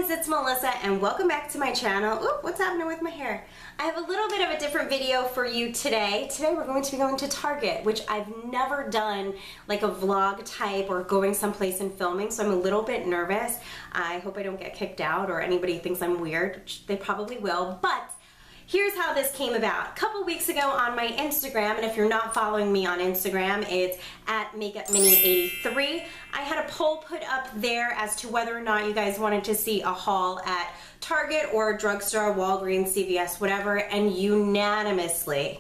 guys, it's Melissa and welcome back to my channel. Oop, what's happening with my hair? I have a little bit of a different video for you today. Today we're going to be going to Target, which I've never done like a vlog type or going someplace and filming, so I'm a little bit nervous. I hope I don't get kicked out or anybody thinks I'm weird, which they probably will, but here's how this came about. A couple weeks ago on my Instagram, and if you're not following me on Instagram, it's at MakeupMini83. I had a poll put up there as to whether or not you guys wanted to see a haul at Target or drugstore, Walgreens, CVS, whatever, and unanimously,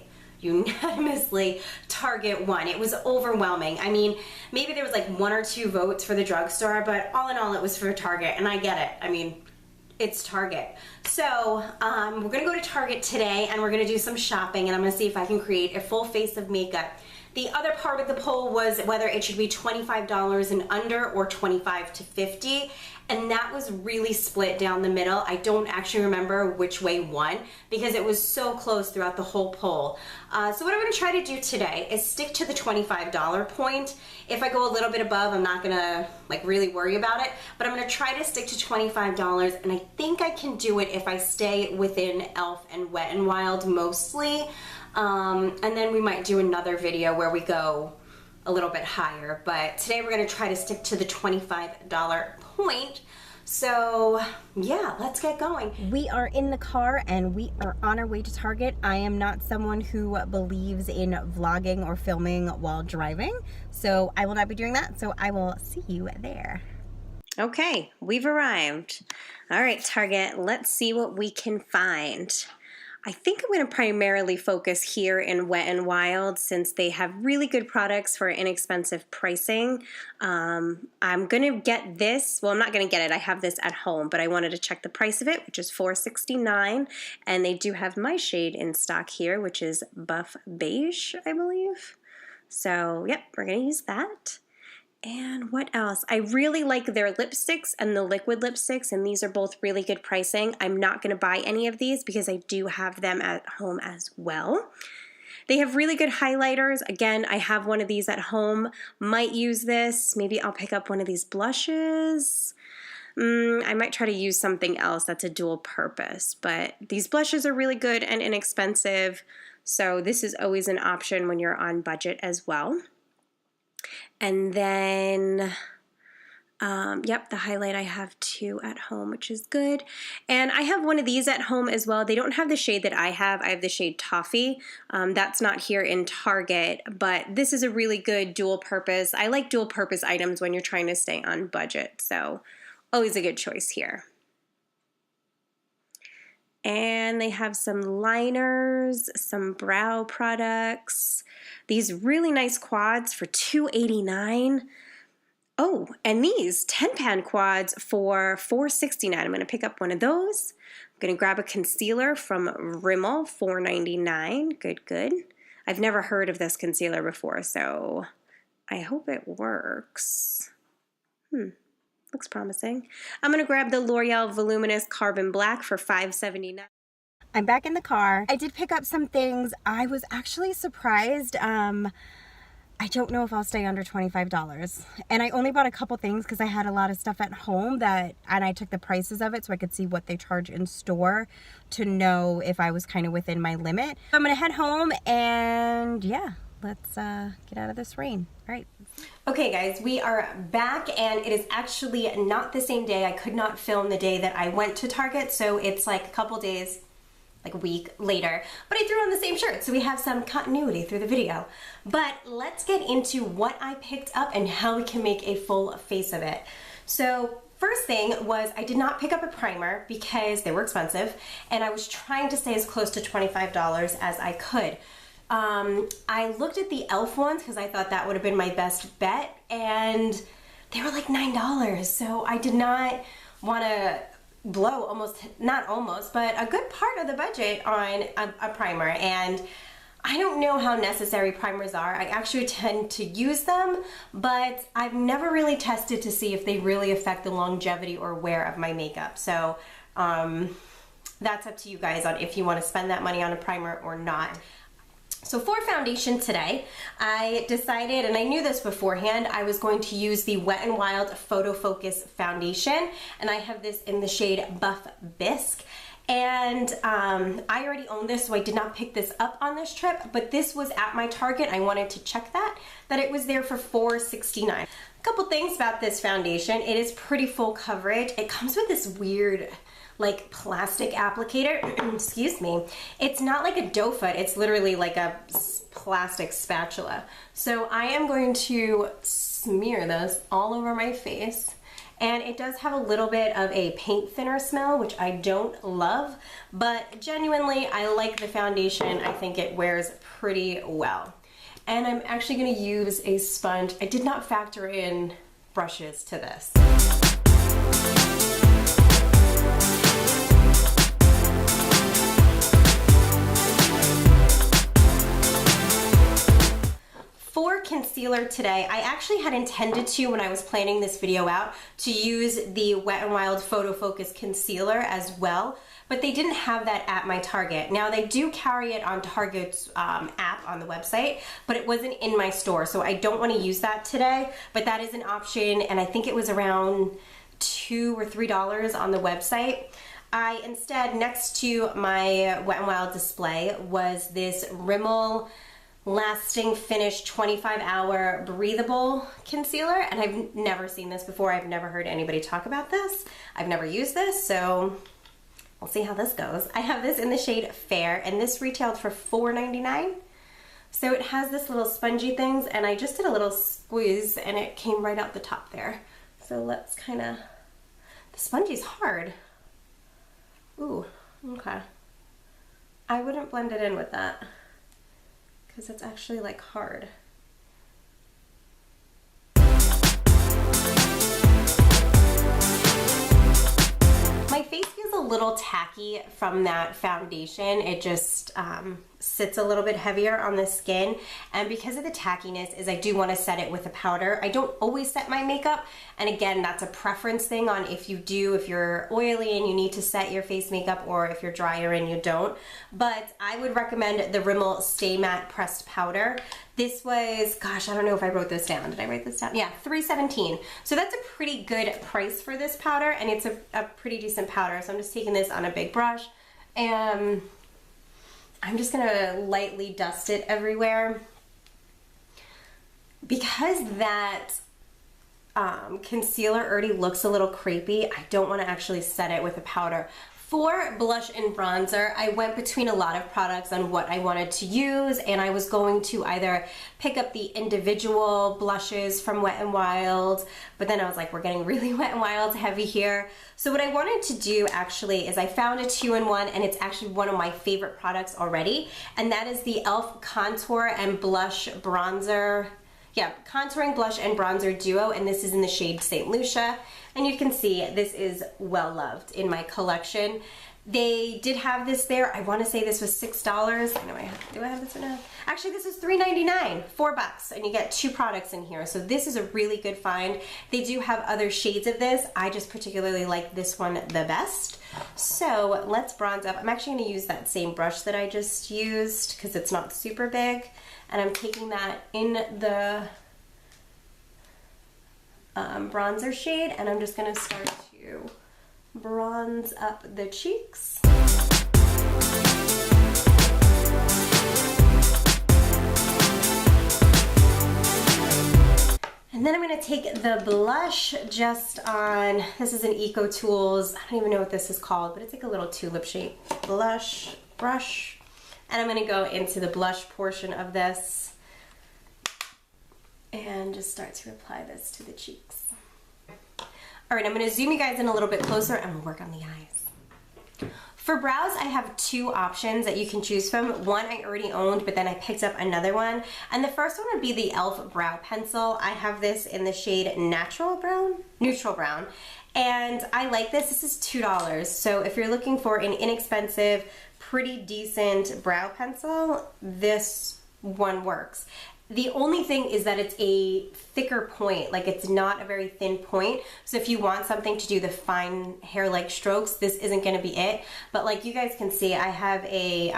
Target won. It was overwhelming. I mean, maybe there was like 1 or 2 votes for the drugstore, but all in all, it was for Target, and I get it. I mean, it's Target. So we're gonna go to Target today and we're gonna do some shopping, and I'm gonna see if I can create a full face of makeup. The other part of the poll was whether it should be $25 and under or $25 to $50, and that was really split down the middle. I don't actually remember which way won because it was so close throughout the whole poll. So what I'm gonna try to do today is stick to the $25 point. If I go a little bit above, I'm not gonna like really worry about it, but I'm gonna try to stick to $25, and I think I can do it if I stay within e.l.f. and Wet n Wild mostly. And then we might do another video where we go a little bit higher, but today we're gonna try to stick to the $25 point. So yeah, let's get going. We are in the car and we are on our way to Target. I am not someone who believes in vlogging or filming while driving, so I will not be doing that, so I will see you there. Okay, we've arrived. All right, Target, let's see what we can find. I think I'm going to primarily focus here in Wet n Wild since they have really good products for inexpensive pricing. I'm going to get this. Well, I'm not going to get it. I have this at home, but I wanted to check the price of it, which is $4.69. And they do have my shade in stock here, which is Buff Beige, I believe. So, yep, we're going to use that. And what else? I really like their lipsticks and the liquid lipsticks, and these are both really good pricing. I'm not going to buy any of these because I do have them at home as well. They have really good highlighters. Again, I have one of these at home. Might use this. Maybe I'll pick up one of these blushes. I might try to use something else that's a dual purpose, but these blushes are really good and inexpensive, so this is always an option when you're on budget as well. And then, yep, the highlight I have too at home, which is good. And I have one of these at home as well. They don't have the shade that I have. I have the shade Toffee. That's not here in Target, but this is a really good dual purpose. I like dual purpose items when you're trying to stay on budget, so always a good choice here. And they have some liners, some brow products, these really nice quads for $2.89. Oh, and these 10-pan quads for $4.69. I'm going to pick up one of those. I'm going to grab a concealer from Rimmel, $4.99. Good, good. I've never heard of this concealer before, so I hope it works. Looks promising. I'm going to grab the L'Oreal Voluminous Carbon Black for $5.79. I'm back in the car. I did pick up some things. I was actually surprised. I don't know if I'll stay under $25. And I only bought a couple things because I had a lot of stuff at home and I took the prices of it so I could see what they charge in store to know if I was kind of within my limit. So I'm going to head home and yeah, let's get out of this rain. All right. Okay guys, we are back and it is actually not the same day. I could not film the day that I went to Target, so it's like a couple days, like a week later, but I threw on the same shirt, so we have some continuity through the video. But let's get into what I picked up and how we can make a full face of it. So first thing was I did not pick up a primer because they were expensive, and I was trying to stay as close to $25 as I could. I looked at the e.l.f. ones because I thought that would have been my best bet, and they were like $9, so I did not want to blow not almost, but a good part of the budget on a primer, and I don't know how necessary primers are. I actually tend to use them, but I've never really tested to see if they really affect the longevity or wear of my makeup, so that's up to you guys on if you want to spend that money on a primer or not. So for foundation today, I decided, and I knew this beforehand, I was going to use the Wet n Wild Photo Focus foundation, and I have this in the shade Buff Bisque. And I already own this, so I did not pick this up on this trip, but this was at my Target. I wanted to check that it was there for $4.69. A couple things about this foundation. It is pretty full coverage. It comes with this weird like plastic applicator, excuse me. It's not like a doe foot, it's literally like a plastic spatula. So I am going to smear this all over my face. And it does have a little bit of a paint thinner smell, which I don't love, but genuinely I like the foundation. I think it wears pretty well. And I'm actually gonna use a sponge. I did not factor in brushes to this. For concealer today, I actually had intended to, when I was planning this video out, to use the Wet n Wild Photo Focus Concealer as well, but they didn't have that at my Target. Now they do carry it on Target's app on the website, but it wasn't in my store, so I don't want to use that today, but that is an option, and I think it was around $2 or $3 on the website. I instead, next to my Wet n Wild display, was this Rimmel Lasting Finish 25-hour breathable concealer, and I've never seen this before. I've never heard anybody talk about this. I've never used this, so we'll see how this goes. I have this in the shade Fair, and this retailed for $4.99. So it has this little spongy things, and I just did a little squeeze and it came right out the top there. So let's kind of, the spongy's hard. Ooh, okay. I wouldn't blend it in with that, because it's actually like hard. My face feels a little tacky from that foundation. It just sits a little bit heavier on the skin, and because of the tackiness is I do want to set it with a powder. I don't always set my makeup, and again, that's a preference thing on if you're oily and you need to set your face makeup, or if you're drier and you don't. But I would recommend the Rimmel Stay Matte Pressed Powder. This was, gosh, I don't know if I wrote this down. Did I write this down? Yeah, $3.17. So that's a pretty good price for this powder, and it's a pretty decent powder. So I'm just taking this on a big brush, and I'm just gonna lightly dust it everywhere. Because that concealer already looks a little crepey, I don't want to actually set it with a powder. For blush and bronzer, I went between a lot of products on what I wanted to use, and I was going to either pick up the individual blushes from Wet n Wild, but then I was like, we're getting really Wet n Wild heavy here. So what I wanted to do actually is I found a 2-in-1, and it's actually one of my favorite products already, and that is the e.l.f. Contour and Blush Bronzer. Yeah, contouring blush and bronzer duo, and this is in the shade St. Lucia. And you can see this is well loved in my collection. They did have this there. I want to say this was $6. I know do I have this one now? Actually, this is $3.99, $4, and you get 2 products in here. So this is a really good find. They do have other shades of this. I just particularly like this one the best. So let's bronze up. I'm actually going to use that same brush that I just used because it's not super big. And I'm taking that in the bronzer shade, and I'm just going to start to bronze up the cheeks. And then I'm going to take the blush just on, this is an Eco Tools, I don't even know what this is called, but it's like a little tulip shape blush brush. And I'm going to go into the blush portion of this and just start to apply this to the cheeks. All right, I'm going to zoom you guys in a little bit closer and we'll work on the eyes. For brows, I have 2 options that you can choose from. One I already owned, but then I picked up another one. And the first one would be the e.l.f. Brow Pencil. I have this in the shade Neutral Brown. And I like this. This is $2. So if you're looking for an inexpensive, pretty decent brow pencil, this one works. The only thing is that it's a thicker point, like it's not a very thin point. So if you want something to do the fine hair-like strokes, this isn't gonna be it. But like you guys can see, I have a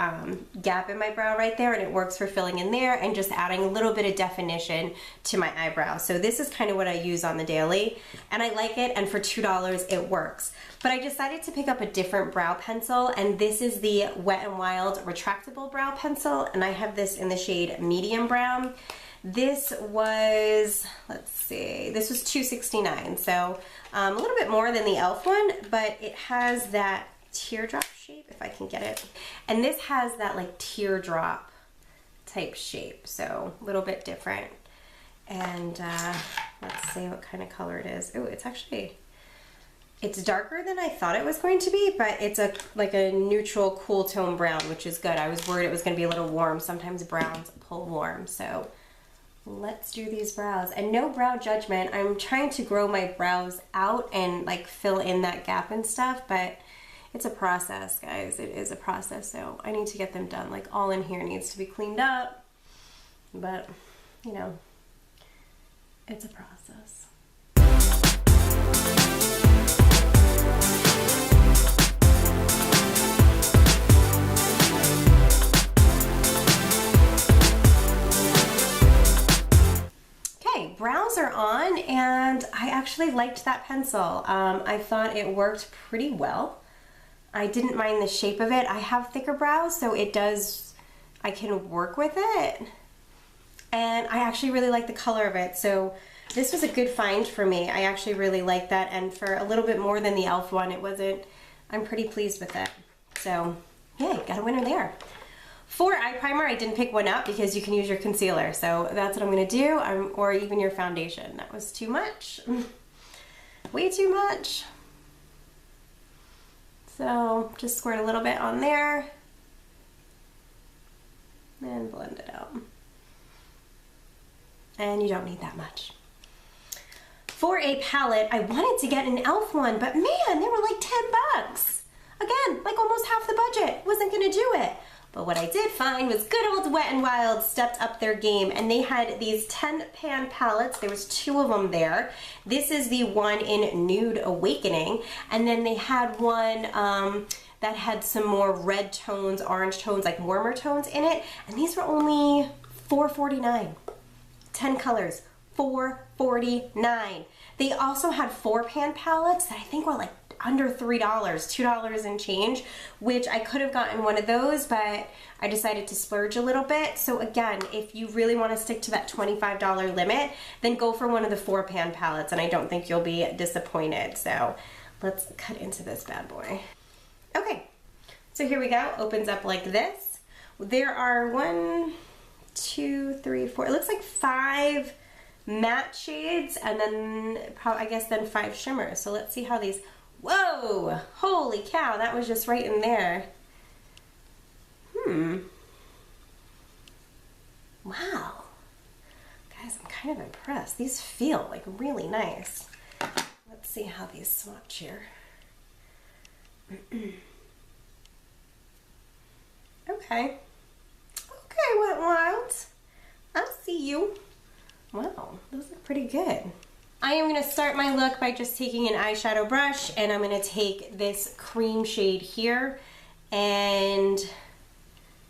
gap in my brow right there, and it works for filling in there and just adding a little bit of definition to my eyebrow. So this is kind of what I use on the daily, and I like it, and for $2 it works. But I decided to pick up a different brow pencil, and this is the Wet n Wild retractable brow pencil, and I have this in the shade medium brown. This was, let's see, this was $2.69, so a little bit more than the e.l.f. one, but it has that teardrop shape, if I can get it. And this has that like teardrop type shape, so a little bit different. And let's see what kind of color it is. Oh, it's actually, it's darker than I thought it was going to be, but it's like a neutral cool tone brown, which is good. I was worried it was going to be a little warm. Sometimes browns pull warm, so let's do these brows. And no brow judgment. I'm trying to grow my brows out and like fill in that gap and stuff, but it's a process, guys. It is a process, so I need to get them done. Like all in here needs to be cleaned up, but you know, it's a process. Brows are on, and I actually liked that pencil. I thought it worked pretty well. I didn't mind the shape of it. I have thicker brows, so it does, I can work with it. And I actually really like the color of it, so this was a good find for me. I actually really like that, and for a little bit more than the e.l.f. one, it wasn't, I'm pretty pleased with it. So, yeah, got a winner there. For eye primer, I didn't pick one up because you can use your concealer, so that's what I'm going to do, or even your foundation. That was too much. Way too much. So just squirt a little bit on there and blend it out. And you don't need that much. For a palette, I wanted to get an e.l.f. one, but man, they were like 10 bucks. Again, like almost half the budget. Wasn't going to do it. But what I did find was good old Wet n Wild stepped up their game, and they had these 10 pan palettes. There was 2 of them there. This is the one in Nude Awakening, and then they had one that had some more red tones, orange tones, like warmer tones in it, and these were only $4.49. 10 colors, $4.49. They also had 4 pan palettes that I think were like under $3, $2 and change, which I could have gotten one of those, but I decided to splurge a little bit. So again, if you really want to stick to that $25 limit, then go for one of the 4 pan palettes, and I don't think you'll be disappointed. So let's cut into this bad boy. Okay, so here we go. Opens up like this. There are 1, 2, 3, 4, it looks like 5 matte shades, and then I guess then 5 shimmers. So let's see how these, whoa, holy cow, that was just right in there. Wow. Guys, I'm kind of impressed. These feel like really nice. Let's see how these swatch here. Okay. Okay, Wet n Wild. I see you. Wow, those look pretty good. I am going to start my look by just taking an eyeshadow brush, and I'm going to take this cream shade here and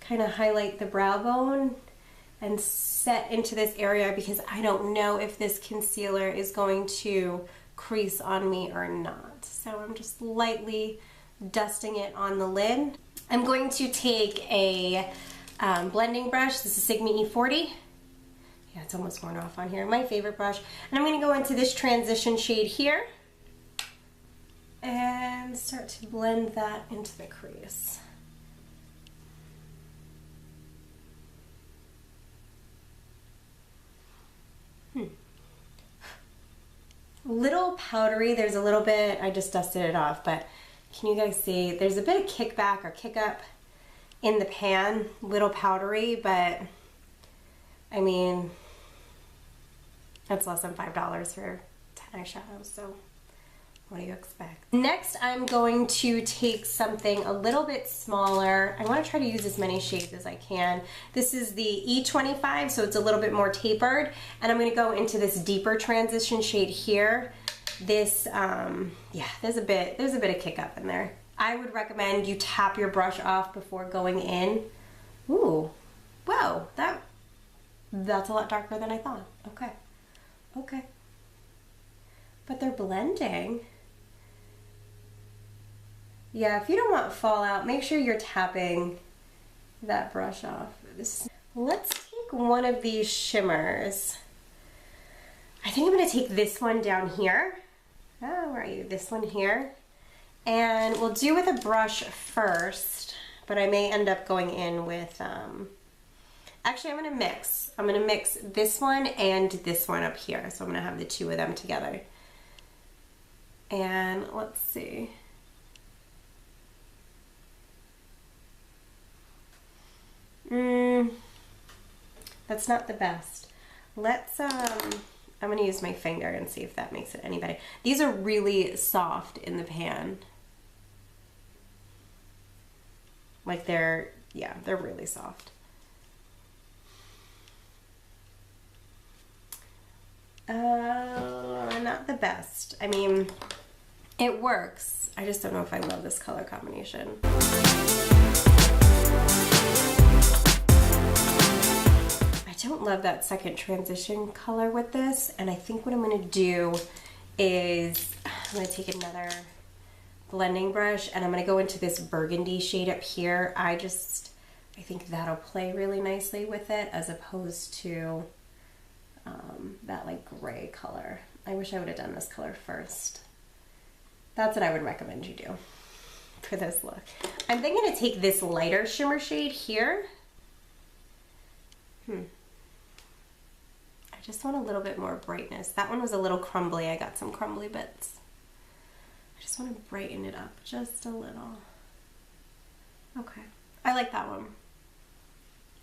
kind of highlight the brow bone and set into this area, because I don't know if this concealer is going to crease on me or not. So I'm just lightly dusting it on the lid. I'm going to take a blending brush. This is Sigma E40. Yeah, it's almost worn off on here. My favorite brush. And I'm going to go into this transition shade here and start to blend that into the crease. Little powdery. There's a little bit, I just dusted it off, but can you guys see? There's a bit of kickback or kick up in the pan. Little powdery, but I mean, that's less than $5 for 10 eyeshadows, so What do you expect? Next, I'm going to take something a little bit smaller. I want to try to use as many shades as I can. This is the E25, so it's a little bit more tapered. And I'm going to go into this deeper transition shade here. This, yeah, there's a bit of kick up in there. I would recommend you tap your brush off before going in. Ooh, whoa, that's a lot darker than I thought. Okay, okay. But they're blending. Yeah, if you don't want fallout, make sure you're tapping that brush off. Let's take one of these shimmers. I think I'm gonna take this one down here. Oh, where are you? This one here. And we'll do with a brush first, but I may end up going in with, actually I'm gonna mix. I'm gonna mix this one and this one up here. So I'm gonna have the two of them together. And let's see. That's not the best. Let's, I'm gonna use my finger and see if that makes it any better. These are really soft in the pan. Like they're really soft. Not the best. I mean, it works. I just don't know if I love this color combination. I don't love that second transition color with this, and I think what I'm going to do is I'm going to take another blending brush and I'm going to go into this burgundy shade up here. I think that'll play really nicely with it as opposed to that like gray color. I wish I would have done this color first. That's what I would recommend you do for this look. I'm then going to take this lighter shimmer shade here. I just want a little bit more brightness. That one was a little crumbly. I got some crumbly bits. I just want to brighten it up just a little. Okay, I like that one.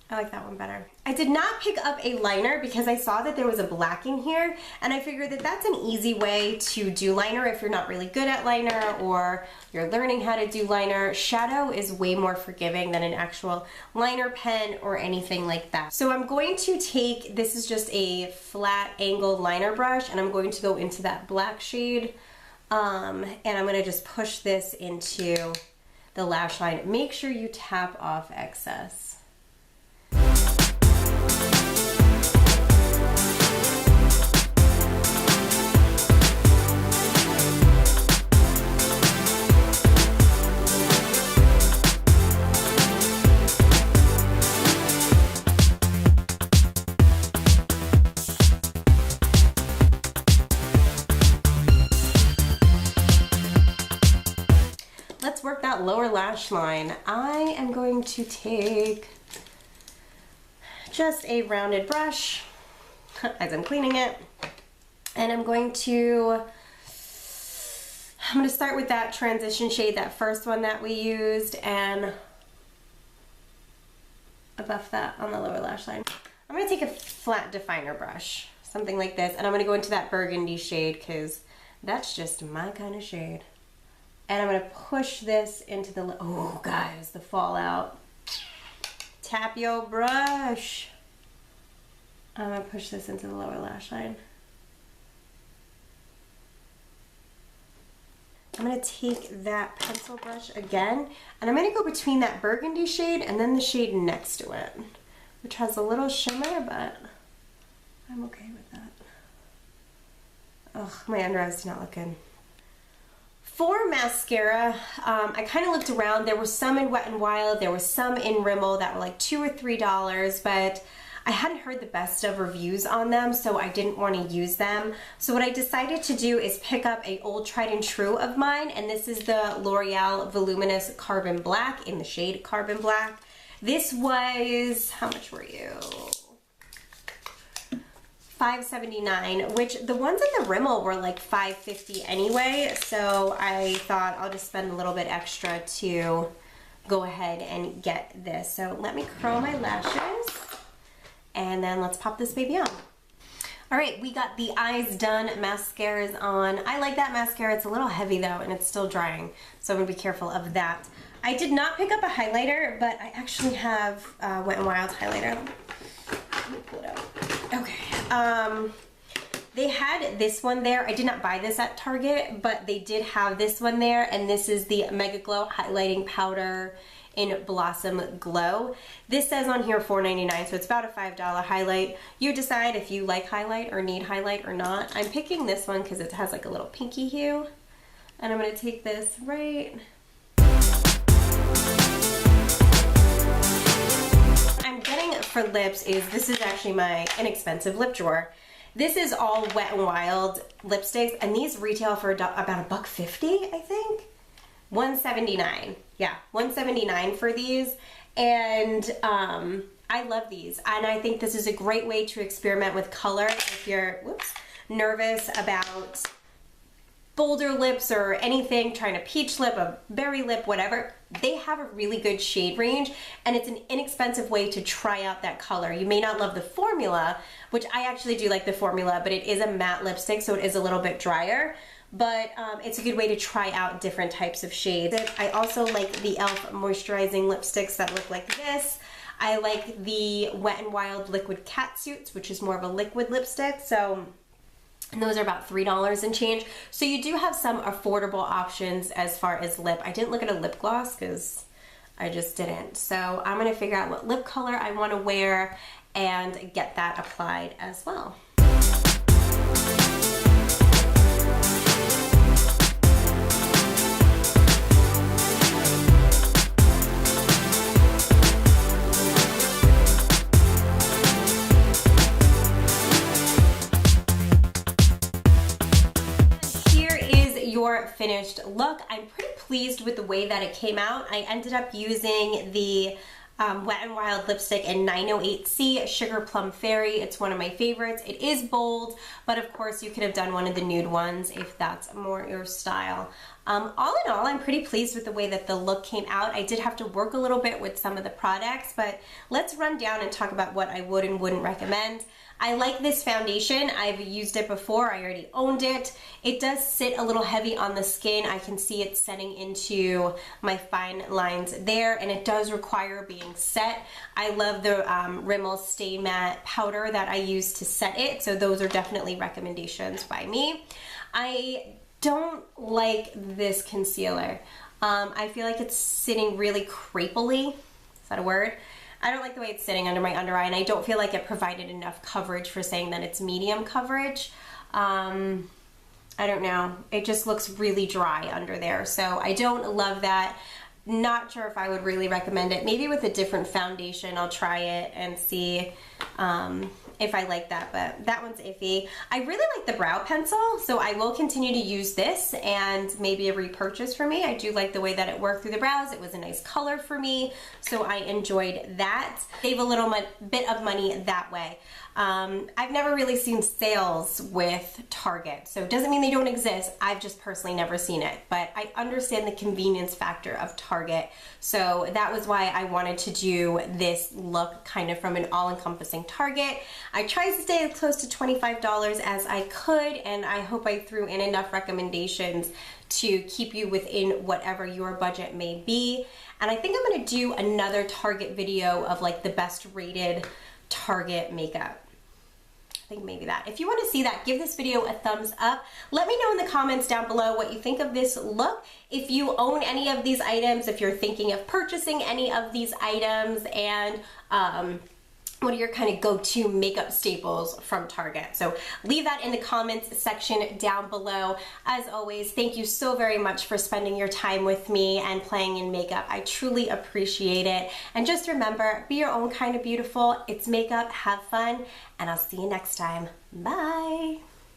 I like that one better. I did not pick up a liner because I saw that there was a black in here, and I figured that that's an easy way to do liner if you're not really good at liner or you're learning how to do liner. Shadow is way more forgiving than an actual liner pen or anything like that. So I'm going to take, this is just a flat angled liner brush, and I'm going to go into that black shade, and I'm going to just push this into the lash line. Make sure you tap off excess. Let's work that lower lash line. I am going to take just a rounded brush as I'm cleaning it, and I'm going to start with that transition shade, that first one that we used, and buff that on the lower lash line. I'm going to take a flat definer brush, something like this, and I'm going to go into that burgundy shade because that's just my kind of shade. And I'm going to push this into the, oh guys, the fallout. Tap your brush. I'm going to push this into the lower lash line. I'm going to take that pencil brush again, and I'm going to go between that burgundy shade and then the shade next to it, which has a little shimmer, but I'm okay with that. Oh, my under eyes do not look good. For mascara, I kind of looked around. There were some in Wet n Wild, there was some in Rimmel that were like $2 or $3, but I hadn't heard the best of reviews on them, so I didn't want to use them. So what I decided to do is pick up a old tried and true of mine, and this is the L'Oreal Voluminous Carbon Black in the shade Carbon Black. This was, how much were you? $5.79, which the ones in the Rimmel were like $5.50 anyway, so I thought I'll just spend a little bit extra to go ahead and get this. So let me curl my lashes, and then let's pop this baby on. All right, we got the eyes done, mascara's on. I like that mascara. It's a little heavy though, and it's still drying, so I'm gonna be careful of that. I did not pick up a highlighter, but I actually have Wet n Wild highlighter. Let me pull it out. Okay. They had this one there. I did not buy this at Target, but they did have this one there, and this is the Mega Glow Highlighting Powder in Blossom Glow. This says on here $4.99, so it's about a $5 highlight. You decide if you like highlight or need highlight or not. I'm picking this one because it has like a little pinky hue, and I'm gonna take this right. I'm getting for lips is, this is actually my inexpensive lip drawer. This is all Wet n Wild lipsticks, and these retail for about $1.50, I think. $1.79. Yeah, $1.79 for these, and I love these, and I think this is a great way to experiment with color if you're nervous about bolder lips or anything, trying a peach lip, a berry lip, whatever. They have a really good shade range, and it's an inexpensive way to try out that color. You may not love the formula, which I actually do like the formula, but it is a matte lipstick, so it is a little bit drier. But it's a good way to try out different types of shades. I also like the e.l.f. moisturizing lipsticks that look like this. I like the Wet n Wild Liquid Catsuits, which is more of a liquid lipstick. So and those are about $3 and change. So you do have some affordable options as far as lip. I didn't look at a lip gloss because I just didn't. So I'm gonna figure out what lip color I wanna wear and get that applied as well. Your finished look. I'm pretty pleased with the way that it came out. I ended up using the Wet n Wild lipstick in 908C Sugar Plum Fairy. It's one of my favorites. It is bold, but of course you could have done one of the nude ones if that's more your style. All in all, I'm pretty pleased with the way that the look came out. I did have to work a little bit with some of the products, but let's run down and talk about what I would and wouldn't recommend. I like this foundation. I've used it before. I already owned it. It does sit a little heavy on the skin. I can see it setting into my fine lines there, and it does require being set. I love the Rimmel Stay Matte powder that I use to set it, so those are definitely recommendations by me. I don't like this concealer. I feel like it's sitting really crepally. Is that a word? I don't like the way it's sitting under my under eye, and I don't feel like it provided enough coverage for saying that it's medium coverage. I don't know. It just looks really dry under there, so I don't love that. Not sure if I would really recommend it. Maybe with a different foundation, I'll try it and see if I like that, but that one's iffy. I really like the brow pencil, so I will continue to use this and maybe a repurchase for me. I do like the way that it worked through the brows. It was a nice color for me, so I enjoyed that. Save a little bit of money that way. I've never really seen sales with Target, so it doesn't mean they don't exist. I've just personally never seen it, but I understand the convenience factor of Target, so that was why I wanted to do this look kind of from an all-encompassing Target. I tried to stay as close to $25 as I could, and I hope I threw in enough recommendations to keep you within whatever your budget may be. And I think I'm gonna do another Target video of like the best rated Target makeup. I think maybe that. If you want to see that, give this video a thumbs up. Let me know in the comments down below what you think of this look. If you own any of these items, if you're thinking of purchasing any of these items, and what are your kind of go-to makeup staples from Target. So leave that in the comments section down below. As always, thank you so very much for spending your time with me and playing in makeup. I truly appreciate it. And just remember, be your own kind of beautiful. It's makeup, have fun, and I'll see you next time. Bye.